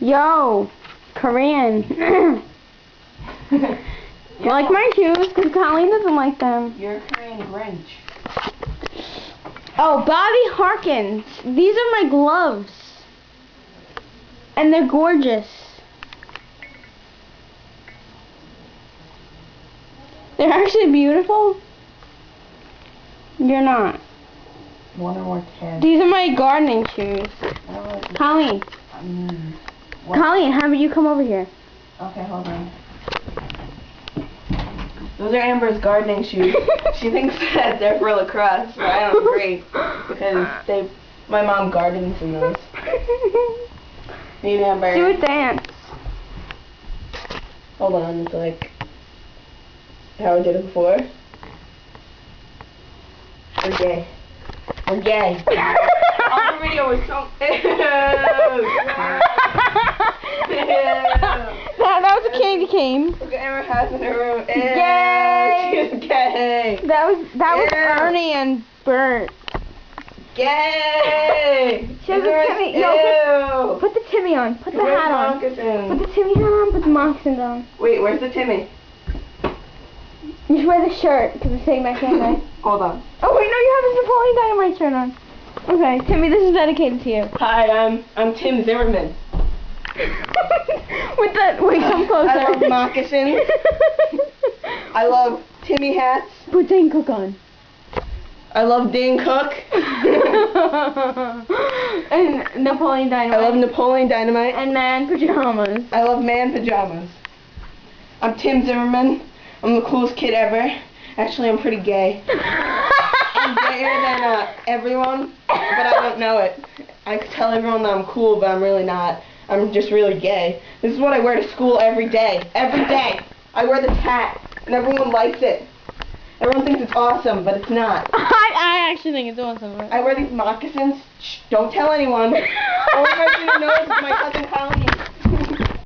Yo, Korean. You like my shoes? Because Colleen doesn't like them. You're a Korean Grinch. Oh, Bobby Harkins. These are my gloves. And they're gorgeous. They're actually beautiful. You're not. One or more 10. These are my gardening shoes. Colleen. Colleen, how about you come over here? Okay, hold on. Those are Amber's gardening shoes. She thinks that they're for lacrosse, but I don't agree because my mom gardens in those. Need Amber. Do a dance. Hold on, it's like how I did it before. We're gay. We're gay. All the video was so. That was a candy cane. Look at Amber has in her room. Gay. She's gay. That was Ew. Ernie and Bert. Gay. She has a Timmy. Ew. Yo, put the Timmy on. Put the Where's hat on. moccasins? Put the Timmy hat on. Put the moccasins on. Wait, where's the Timmy? You should wear the shirt because we're saying that can't. Hold on. Oh wait, no, you have this Napoleon Dynamite shirt on. Okay, Timmy, this is dedicated to you. Hi, I'm Tim Zimmerman. With that, wait, come closer. I love moccasins. I love Timmy hats. Put Dane Cook on. I love Dane Cook. And Napoleon Dynamite. I love Napoleon Dynamite. And man pajamas. I love man pajamas. I'm Tim Zimmerman. I'm the coolest kid ever. Actually, I'm pretty gay. I'm gayer than everyone, but I don't know it. I could tell everyone that I'm cool, but I'm really not. I'm just really gay. This is what I wear to school every day. Every day. I wear this hat, and everyone likes it. Everyone thinks it's awesome, but it's not. I actually think it's awesome. I wear these moccasins. Shh, don't tell anyone. All of my know is my cousin Colleen.